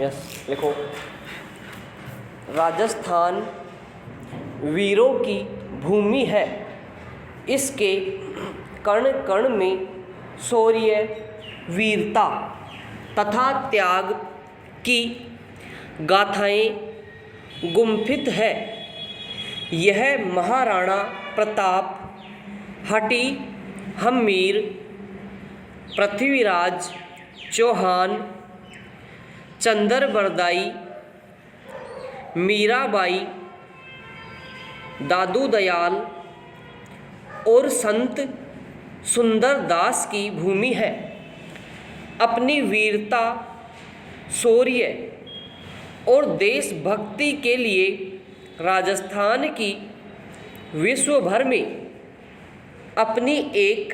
Yes लिखो। राजस्थान वीरों की भूमि है, इसके कण कण में शौर्य, वीरता तथा त्याग की गाथाएं गुम्फित है। यह महाराणा प्रताप, हटी हम्मीर, पृथ्वीराज चौहान, चंद्रबरदाई, मीराबाई, दादू दयाल और संत सुंदरदास की भूमि है। अपनी वीरता, शौर्य और देशभक्ति के लिए राजस्थान की विश्व भर में अपनी एक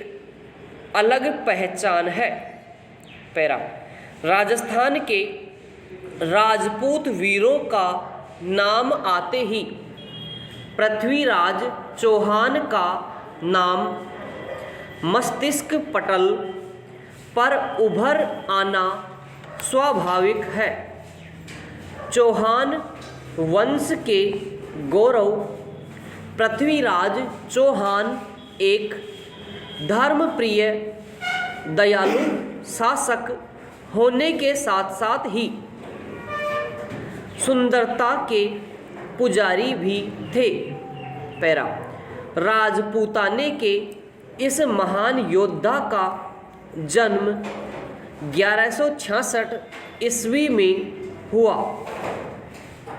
अलग पहचान है। पैरा। राजस्थान के राजपूत वीरों का नाम आते ही पृथ्वीराज चौहान का नाम मस्तिष्क पटल पर उभर आना स्वाभाविक है। चौहान वंश के गौरव पृथ्वीराज चौहान एक धर्मप्रिय, दयालु शासक होने के साथ साथ ही सुंदरता के पुजारी भी थे। पैरा। राजपूताने के इस महान योद्धा का जन्म 1166 ईस्वी में हुआ।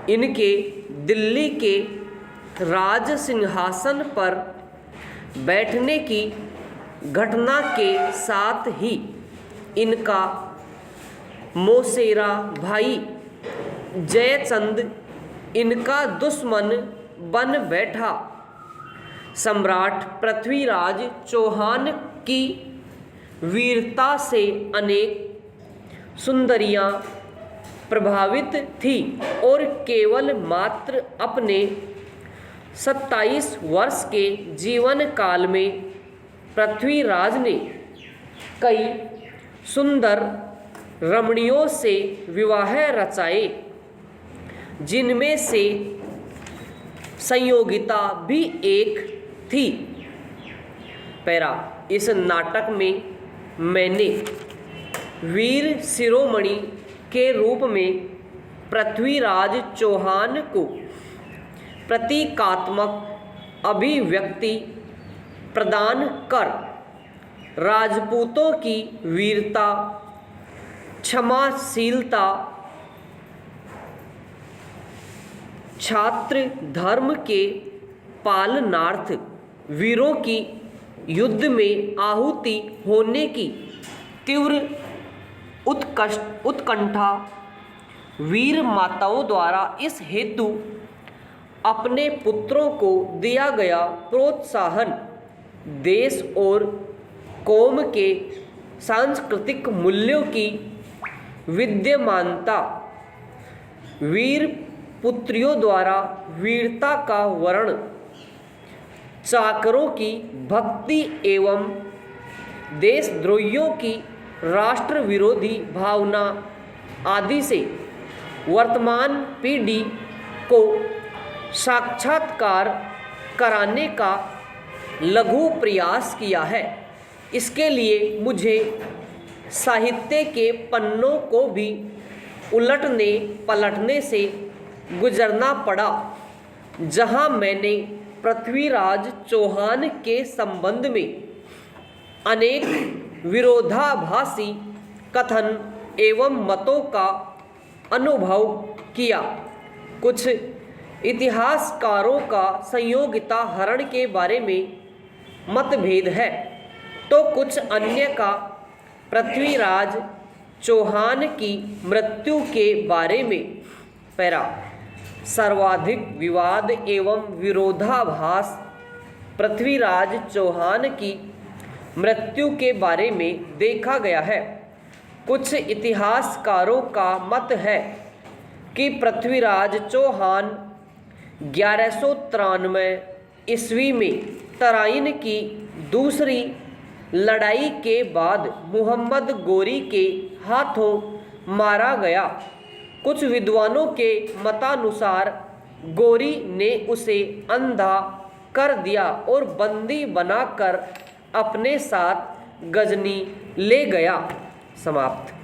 इनके दिल्ली के राज सिंहासन पर बैठने की घटना के साथ ही इनका मौसेरा भाई जयचंद इनका दुश्मन बन बैठा। सम्राट पृथ्वीराज चौहान की वीरता से अनेक सुंदरियां प्रभावित थी और केवल मात्र अपने 27 वर्ष के जीवन काल में पृथ्वीराज ने कई सुंदर रमणियों से विवाह रचाए, जिनमें से संयोगिता भी एक थी। पैरा। इस नाटक में मैंने वीर शिरोमणि के रूप में पृथ्वीराज चौहान को प्रतीकात्मक अभिव्यक्ति प्रदान कर राजपूतों की वीरता, क्षमाशीलता, छात्र धर्म के पालनार्थ वीरों की युद्ध में आहुति होने की तीव्र उत्कंठा, वीर माताओं द्वारा इस हेतु अपने पुत्रों को दिया गया प्रोत्साहन, देश और कौम के सांस्कृतिक मूल्यों की विद्यमानता, वीर पुत्रियों द्वारा वीरता का वर्ण, चाकरों की भक्ति एवं देशद्रोहियों की राष्ट्र विरोधी भावना आदि से वर्तमान पीढ़ी को साक्षात्कार कराने का लघु प्रयास किया है। इसके लिए मुझे साहित्य के पन्नों को भी उलटने पलटने से गुजरना पड़ा, जहां मैंने पृथ्वीराज चौहान के संबंध में अनेक विरोधाभासी कथन एवं मतों का अनुभव किया। कुछ इतिहासकारों का संयोगिता हरण के बारे में मतभेद है, तो कुछ अन्य का पृथ्वीराज चौहान की मृत्यु के बारे में। पैरा। सर्वाधिक विवाद एवं विरोधाभास पृथ्वीराज चौहान की मृत्यु के बारे में देखा गया है। कुछ इतिहासकारों का मत है कि पृथ्वीराज चौहान 1193 ईस्वी में तराइन की दूसरी लड़ाई के बाद मुहम्मद गोरी के हाथों मारा गया कुछ विद्वानों के मतानुसार गौरी ने उसे अंधा कर दिया और बंदी बनाकर अपने साथ गजनी ले गया। समाप्त।